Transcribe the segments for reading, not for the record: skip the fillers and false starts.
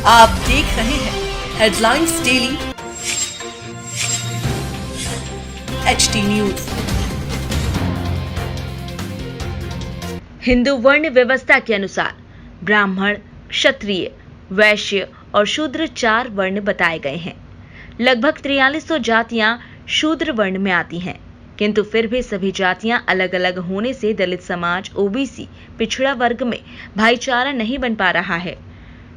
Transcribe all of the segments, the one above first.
आप देख रहे हैं headlines daily HD news. Hindu वर्ण व्यवस्था के अनुसार ब्राह्मण, क्षत्रिय, वैश्य और शूद्र 4 वर्ण बताए गए हैं। लगभग 4300 जातियां शूद्र वर्ण में आती हैं, किंतु फिर भी सभी जातियां अलग अलग होने से दलित समाज OBC पिछड़ा वर्ग में भाईचारा नहीं बन पा रहा है।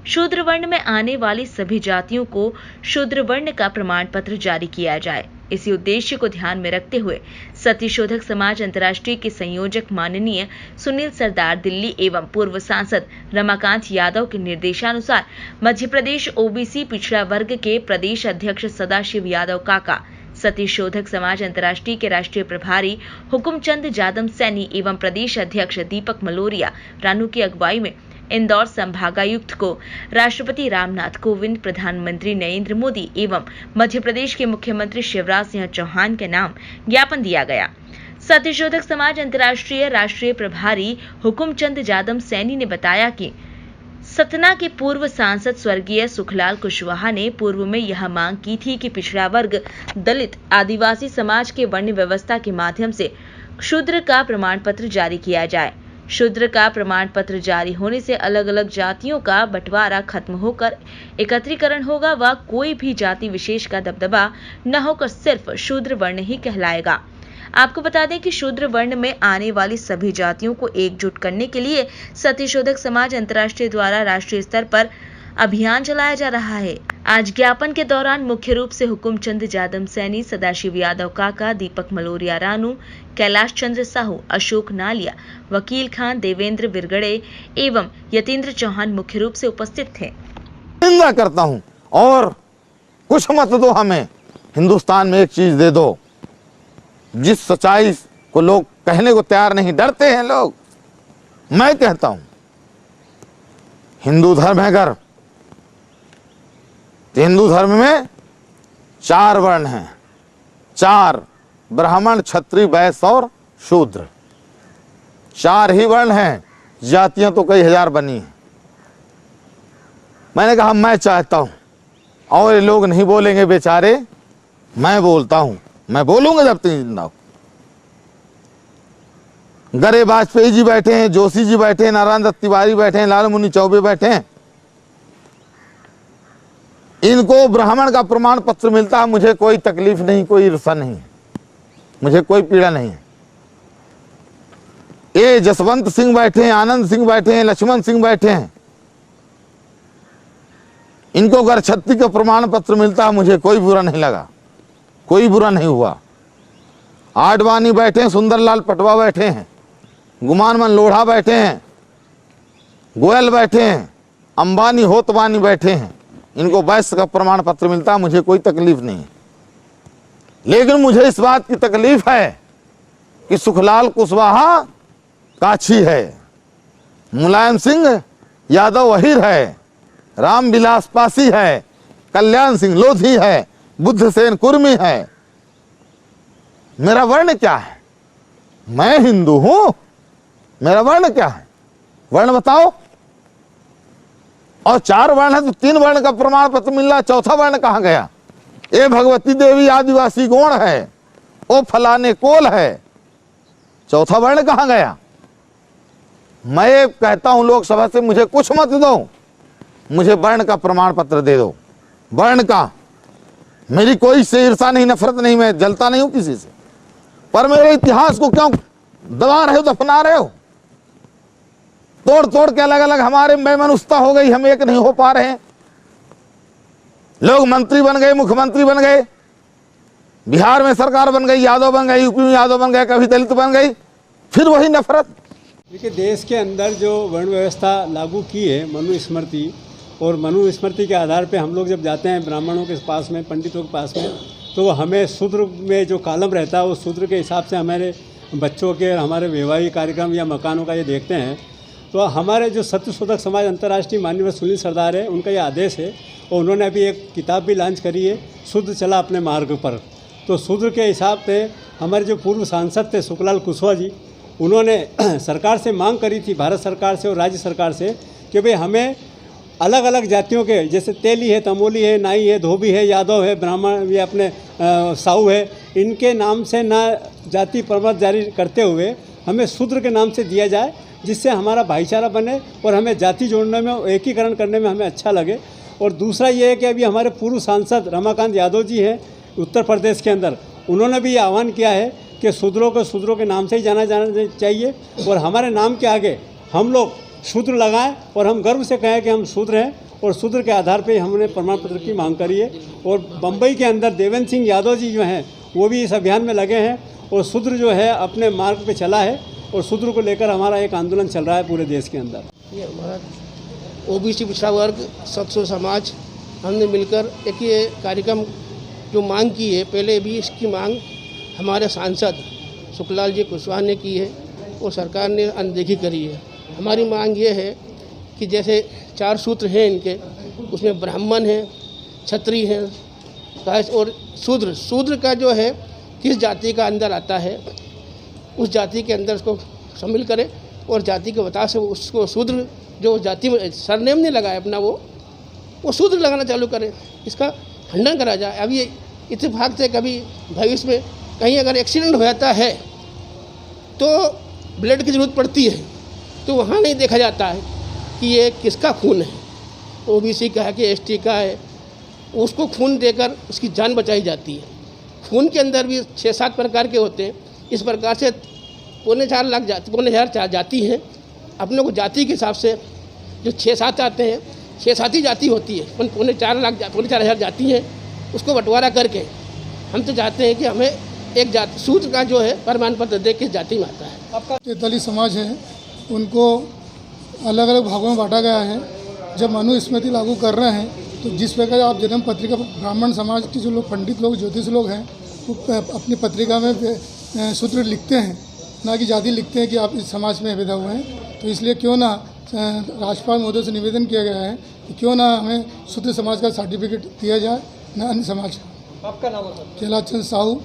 शूद्र वर्ण में आने वाली सभी जातियों को शूद्र वर्ण का प्रमाण पत्र जारी किया जाए। इसी उद्देश्य को ध्यान में रखते हुए सत्यशोधक समाज अंतर्राष्ट्रीय के संयोजक माननीय सुनील सरदार दिल्ली एवं पूर्व सांसद रमाकांत यादव के निर्देशानुसार मध्य प्रदेश OBC पिछड़ा वर्ग के प्रदेश अध्यक्ष सदाशिव यादव काका, सत्यशोधक समाज अंतर्राष्ट्रीय के राष्ट्रीय प्रभारी हुकुमचंद जादम सैनी एवं प्रदेश अध्यक्ष दीपक मलोरिया रानू की अगुवाई में इंदौर संभागायुक्त को राष्ट्रपति रामनाथ कोविंद, प्रधानमंत्री नरेंद्र मोदी एवं मध्य प्रदेश के मुख्यमंत्री शिवराज सिंह चौहान के नाम ज्ञापन दिया गया। सत्यशोधक समाज अंतर्राष्ट्रीय राष्ट्रीय प्रभारी हुकुमचंद जादम सैनी ने बताया कि सतना के पूर्व सांसद स्वर्गीय सुखलाल कुशवाहा ने पूर्व में यह मांग की थी कि पिछड़ा वर्ग, दलित, आदिवासी समाज के वर्ण व्यवस्था के माध्यम से शूद्र का प्रमाण पत्र जारी किया जाए। शूद्र का प्रमाण पत्र जारी होने से अलग अलग जातियों का बंटवारा खत्म होकर एकत्रीकरण होगा व कोई भी जाति विशेष का दबदबा न होकर सिर्फ शूद्र वर्ण ही कहलाएगा। आपको बता दें कि शूद्र वर्ण में आने वाली सभी जातियों को एकजुट करने के लिए सत्यशोधक समाज अंतर्राष्ट्रीय द्वारा राष्ट्रीय स्तर पर अभियान चलाया जा रहा है। आज ज्ञापन के दौरान मुख्य रूप से हुकुमचंद जादम सैनी, सदाशिव यादव काका, दीपक मलोरिया रानू, कैलाश चंद्र साहू, अशोक नालिया, वकील खान, देवेंद्र विरगड़े एवं यतीन्द्र चौहान मुख्य रूप से उपस्थित थे। निंदा करता हूं और कुछ मत दो, हमें हिंदुस्तान में एक चीज दे दो जिस सच्चाई को लोग कहने को तैयार नहीं, डरते हैं लोग। मैं कहता हूं हिंदू धर्म है अगर तो हिंदू धर्म में 4 वर्ण हैं, 4 ब्राह्मण, क्षत्रिय, वैश्य और शूद्र। 4 ही वर्ण हैं, जातियां तो कई हजार बनी हैं। मैंने कहा मैं चाहता हूं और ये लोग नहीं बोलेंगे बेचारे, मैं बोलता हूं, मैं बोलूंगा जब तक जिंदा हूं। गरे वाजपेयी जी बैठे हैं, जोशी जी बैठे हैं, नारायण दत्त तिवारी बैठे हैं, लाल मुनि चौबे बैठे हैं। इनको ब्राह्मण का प्रमाण पत्र मिलता है, मुझे कोई तकलीफ नहीं, कोई ईर्ष्या नहीं, मुझे कोई पीड़ा नहीं है। ये जसवंत सिंह बैठे हैं, आनंद सिंह बैठे हैं, लक्ष्मण सिंह बैठे हैं, इनको अगर छत्ती का प्रमाण पत्र मिलता है मुझे कोई बुरा नहीं लगा, कोई बुरा नहीं हुआ। आडवाणी बैठे हैं, सुंदरलाल पटवा बैठे हैं, गुमानमन लोढ़ा बैठे हैं, गोयल बैठे हैं, अंबानी होतवानी बैठे हैं, इनको वैश्य का प्रमाण पत्र मिलता है, मुझे कोई तकलीफ नहीं। लेकिन मुझे इस बात की तकलीफ है कि सुखलाल कुशवाहा काछी है, मुलायम सिंह यादव अहिर है, रामविलास पासी है, कल्याण सिंह लोधी है, बुद्धसेन कुर्मी है। मेरा वर्ण क्या है? मैं हिंदू हूं, मेरा वर्ण क्या है? वर्ण बताओ। और 4 वर्ण है तो 3 वर्ण का प्रमाण पत्र मिल रहा, चौथा वर्ण कहां गया? ए भगवती देवी आदिवासी गौण है, ओ फलाने कोल है, चौथा वर्ण कहां गया? मैं कहता हूं लोकसभा से मुझे कुछ मत दो, मुझे वर्ण का प्रमाण पत्र दे दो। वर्ण का मेरी कोई से ईर्षा नहीं, नफरत नहीं, मैं जलता नहीं हूं किसी से, पर मेरे इतिहास को क्यों दबा रहे हो, दफना रहे हो? तोड़ तोड़ के अलग अलग हमारे बेमनुष्यता हो गई, हम एक नहीं हो पा रहे हैं। लोग मंत्री बन गए, मुख्यमंत्री बन गए, बिहार में सरकार बन गई, यादव बन गई, यूपी में यादव बन गए, कभी दलित बन गई, फिर वही नफरत। देखिए, देश के अंदर जो वर्ण व्यवस्था लागू की है मनुस्मृति, और मनुस्मृति के आधार पे हम लोग जब जाते हैं ब्राह्मणों के पास में, पंडितों के पास में, तो हमें शूद्र में जो कॉलम रहता है वो शूद्र के हिसाब से हमारे बच्चों के, हमारे वैवाहिक कार्यक्रम या मकानों का ये देखते हैं। तो हमारे जो सत्यशोधक समाज अंतर्राष्ट्रीय माननीय सुनील सरदार है, उनका ये आदेश है, और उन्होंने अभी एक किताब भी लॉन्च करी है, शुद्ध चला अपने मार्ग पर। तो शूद्र के हिसाब से हमारे जो पूर्व सांसद थे सुखलाल कुशवाहा जी, उन्होंने सरकार से मांग करी थी, भारत सरकार से और राज्य सरकार से, कि भाई हमें अलग अलग जातियों के, जैसे तेली है, तमोली है, नाई है, धोबी है, यादव है, ब्राह्मण, ये अपने साहू है, इनके नाम से ना जाति प्रमाण जारी करते हुए हमें शूद्र के नाम से दिया जाए, जिससे हमारा भाईचारा बने और हमें जाति जोड़ने में, एकीकरण करने में हमें अच्छा लगे। और दूसरा ये है कि अभी हमारे पूर्व सांसद रमाकांत यादव जी हैं उत्तर प्रदेश के अंदर, उन्होंने भी ये आह्वान किया है कि शूद्रों को शूद्रों के नाम से ही जाना चाहिए और हमारे नाम के आगे हम लोग शूद्र लगाएं और हम गर्व से कहें कि हम शूद्र हैं और शूद्र के आधार पे हमने प्रमाण पत्र की मांग करी है। और बम्बई के अंदर देवेंद्र सिंह यादव जी जो हैं वो भी इस अभियान में लगे हैं और शूद्र जो है अपने मार्ग पे चला है और शूद्र को लेकर हमारा एक आंदोलन चल रहा है पूरे देश के अंदर। ये हमारा ओबीसी पिछड़ा वर्ग सत्सो समाज हमने मिलकर एक ये कार्यक्रम जो मांग की है, पहले भी इसकी मांग हमारे सांसद सुखलाल जी कुशवाहा ने की है और सरकार ने अनदेखी करी है। हमारी मांग ये है कि जैसे 4 सूत्र हैं इनके, उसमें ब्राह्मण हैं, क्षत्रिय हैं और शूद्र। शूद्र का जो है किस जाति का अंदर आता है उस जाति के अंदर उसको शामिल करें और जाति के बता से उसको शूद्र जो जाति में सरनेम नहीं लगाए अपना वो शूद्र लगाना चालू करें, इसका खंडन करा जाए। अभी इत्तेफाक से कभी भविष्य में कहीं अगर एक्सीडेंट हो जाता है तो ब्लड की ज़रूरत पड़ती है, तो वहाँ नहीं देखा जाता है कि ये किसका खून है, ओबीसी का है कि एसटी का है, उसको खून देकर उसकी जान बचाई जाती है। खून के अंदर भी 6-7 प्रकार के होते हैं, इस प्रकार से 4.25 जाति हैं। अपने को जाति के हिसाब से जो 6-7 आते हैं, 6-7 ही जाति होती है, 4.5 जाति हैं, उसको बंटवारा करके हम तो चाहते हैं कि हमें एक जाति सूत्र का जो है प्रमाण पत्र दे के जाति में आता है। 43 समाज हैं, उनको अलग अलग भागों में बांटा गया है। जब मनुस्मृति लागू कर रहे हैं तो जिस प्रकार आप जन्म पत्रिका, ब्राह्मण समाज के जो लोग पंडित लोग, ज्योतिष लोग हैं, वो अपनी पत्रिका में सूत्र लिखते हैं, ना कि जाति लिखते हैं कि आप इस समाज में पैदा हुए हैं। तो इसलिए क्यों ना राज्यपाल महोदय से निवेदन किया गया है कि क्यों ना हमें शूद्र समाज का सर्टिफिकेट दिया जाए, ना अन्य समाज। आपका नाम है? कैलाश चंद्र साहू।